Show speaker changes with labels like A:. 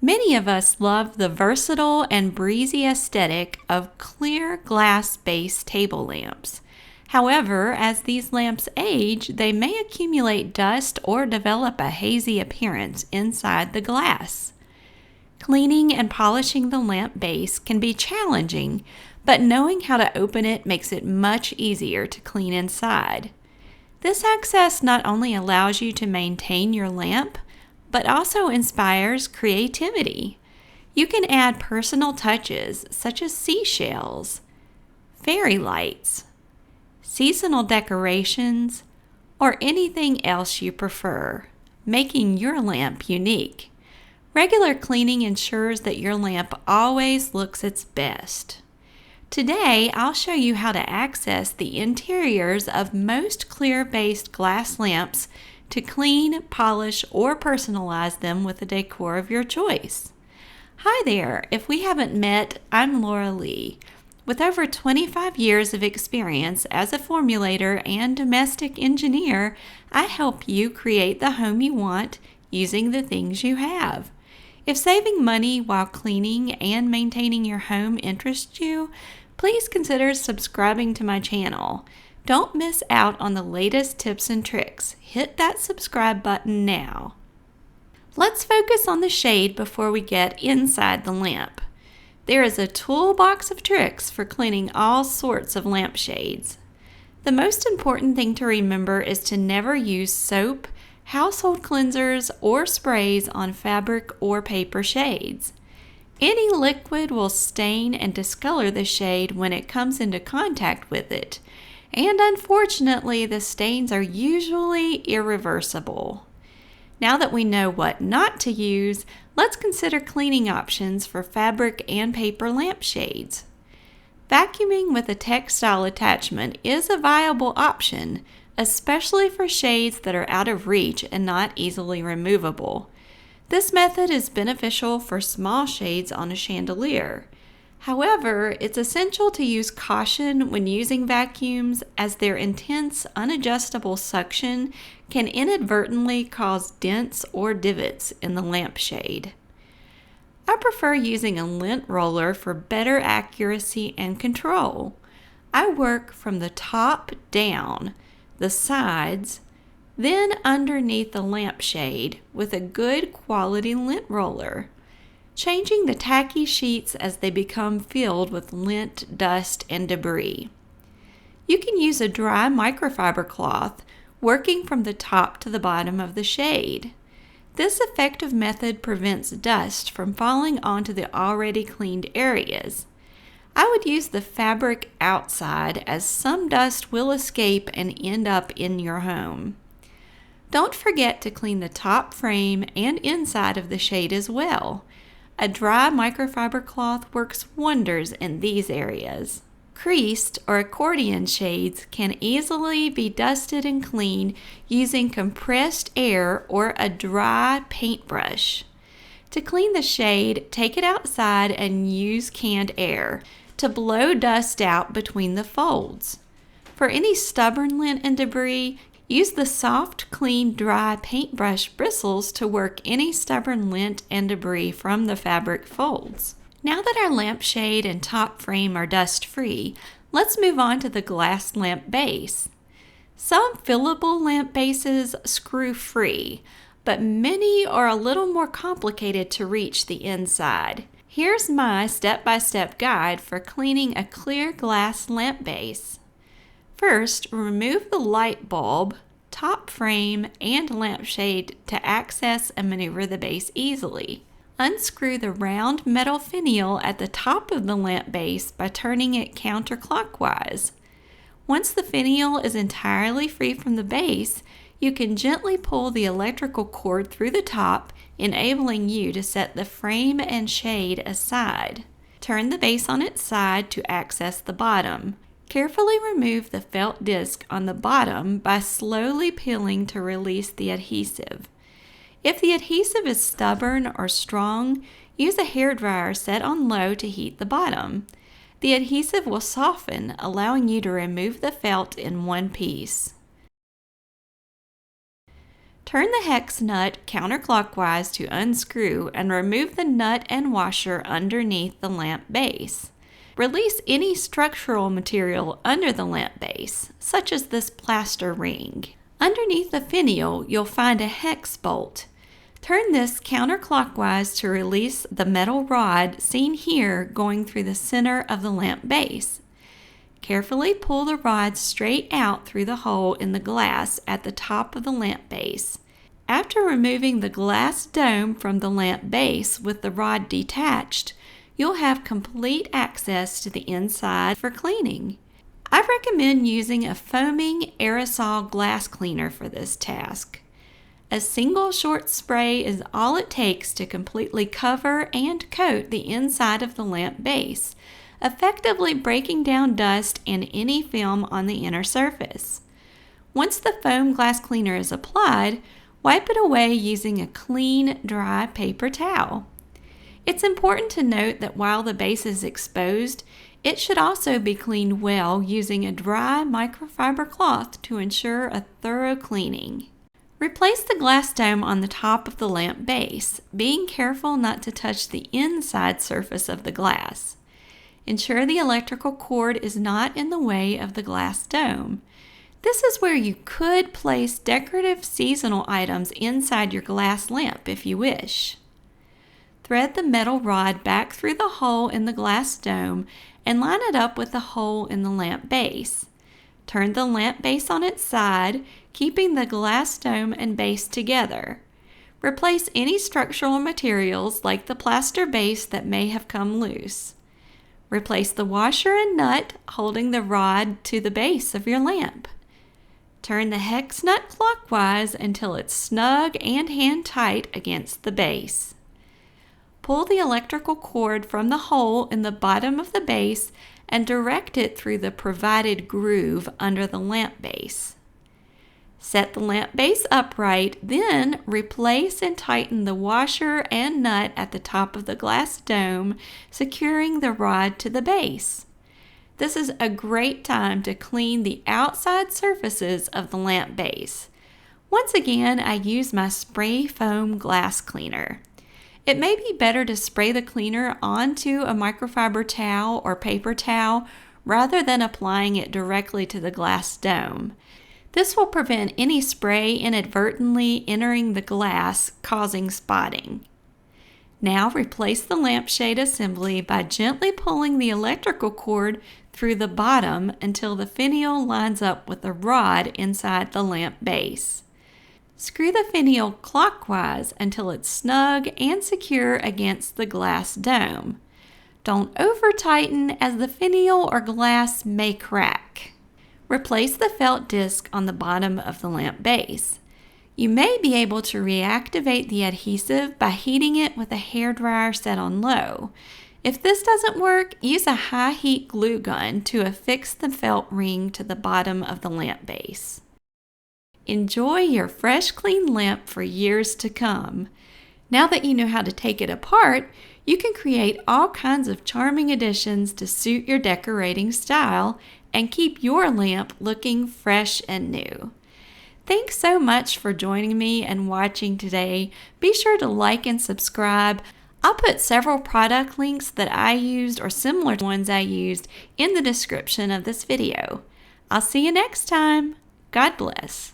A: Many of us love the versatile and breezy aesthetic of clear glass-based table lamps. However, as these lamps age, they may accumulate dust or develop a hazy appearance inside the glass. Cleaning and polishing the lamp base can be challenging, but knowing how to open it makes it much easier to clean inside. This access not only allows you to maintain your lamp, but also inspires creativity. You can add personal touches such as seashells, fairy lights, seasonal decorations, or anything else you prefer, making your lamp unique. Regular cleaning ensures that your lamp always looks its best. Today, I'll show you how to access the interiors of most clear-based glass lamps to clean, polish, or personalize them with the decor of your choice. Hi there! If we haven't met, I'm Laura Lee. With over 25 years of experience as a formulator and domestic engineer, I help you create the home you want using the things you have. If saving money while cleaning and maintaining your home interests you, please consider subscribing to my channel. Don't miss out on the latest tips and tricks. Hit that subscribe button now. Let's focus on the shade before we get inside the lamp. There is a toolbox of tricks for cleaning all sorts of lampshades. The most important thing to remember is to never use soap, household cleansers, or sprays on fabric or paper shades. Any liquid will stain and discolor the shade when it comes into contact with it, and unfortunately the stains are usually irreversible. Now that we know what not to use, let's consider cleaning options for fabric and paper lampshades. Vacuuming with a textile attachment is a viable option, especially for shades that are out of reach and not easily removable. This method is beneficial for small shades on a chandelier. However, it's essential to use caution when using vacuums, as their intense, unadjustable suction can inadvertently cause dents or divots in the lampshade. I prefer using a lint roller for better accuracy and control. I work from the top down, the sides, then underneath the lampshade with a good quality lint roller, changing the tacky sheets as they become filled with lint, dust, and debris. You can use a dry microfiber cloth, working from the top to the bottom of the shade. This effective method prevents dust from falling onto the already cleaned areas. I would use the fabric outside, as some dust will escape and end up in your home. Don't forget to clean the top frame and inside of the shade as well. A dry microfiber cloth works wonders in these areas. Creased or accordion shades can easily be dusted and cleaned using compressed air or a dry paintbrush. To clean the shade, take it outside and use canned air to blow dust out between the folds. For any stubborn lint and debris, use the soft, clean, dry paintbrush bristles to work any stubborn lint and debris from the fabric folds. Now that our lampshade and top frame are dust-free, let's move on to the glass lamp base. Some fillable lamp bases screw free, but many are a little more complicated to reach the inside. Here's my step-by-step guide for cleaning a clear glass lamp base. First, remove the light bulb, top frame, and lampshade to access and maneuver the base easily. Unscrew the round metal finial at the top of the lamp base by turning it counterclockwise. Once the finial is entirely free from the base, you can gently pull the electrical cord through the top, enabling you to set the frame and shade aside. Turn the base on its side to access the bottom. Carefully remove the felt disc on the bottom by slowly peeling to release the adhesive. If the adhesive is stubborn or strong, use a hairdryer set on low to heat the bottom. The adhesive will soften, allowing you to remove the felt in one piece. Turn the hex nut counterclockwise to unscrew and remove the nut and washer underneath the lamp base. Release any structural material under the lamp base, such as this plaster ring. Underneath the finial, you'll find a hex bolt. Turn this counterclockwise to release the metal rod seen here going through the center of the lamp base. Carefully pull the rod straight out through the hole in the glass at the top of the lamp base. After removing the glass dome from the lamp base with the rod detached, you'll have complete access to the inside for cleaning. I recommend using a foaming aerosol glass cleaner for this task. A single short spray is all it takes to completely cover and coat the inside of the lamp base, effectively breaking down dust and any film on the inner surface. Once the foam glass cleaner is applied, wipe it away using a clean, dry paper towel. It's important to note that while the base is exposed, it should also be cleaned well using a dry microfiber cloth to ensure a thorough cleaning. Replace the glass dome on the top of the lamp base, being careful not to touch the inside surface of the glass. Ensure the electrical cord is not in the way of the glass dome. This is where you could place decorative seasonal items inside your glass lamp if you wish. Thread the metal rod back through the hole in the glass dome and line it up with the hole in the lamp base. Turn the lamp base on its side, keeping the glass dome and base together. Replace any structural materials like the plaster base that may have come loose. Replace the washer and nut holding the rod to the base of your lamp. Turn the hex nut clockwise until it's snug and hand tight against the base. Pull the electrical cord from the hole in the bottom of the base and direct it through the provided groove under the lamp base. Set the lamp base upright, then replace and tighten the washer and nut at the top of the glass dome, securing the rod to the base. This is a great time to clean the outside surfaces of the lamp base. Once again, I use my spray foam glass cleaner. It may be better to spray the cleaner onto a microfiber towel or paper towel rather than applying it directly to the glass dome. This will prevent any spray inadvertently entering the glass, causing spotting. Now replace the lampshade assembly by gently pulling the electrical cord through the bottom until the finial lines up with the rod inside the lamp base. Screw the finial clockwise until it's snug and secure against the glass dome. Don't over-tighten as the finial or glass may crack. Replace the felt disc on the bottom of the lamp base. You may be able to reactivate the adhesive by heating it with a hairdryer set on low. If this doesn't work, use a high-heat glue gun to affix the felt ring to the bottom of the lamp base. Enjoy your fresh, clean lamp for years to come. Now that you know how to take it apart, you can create all kinds of charming additions to suit your decorating style and keep your lamp looking fresh and new. Thanks so much for joining me and watching today. Be sure to like and subscribe. I'll put several product links that I used or similar ones I used in the description of this video. I'll see you next time. God bless.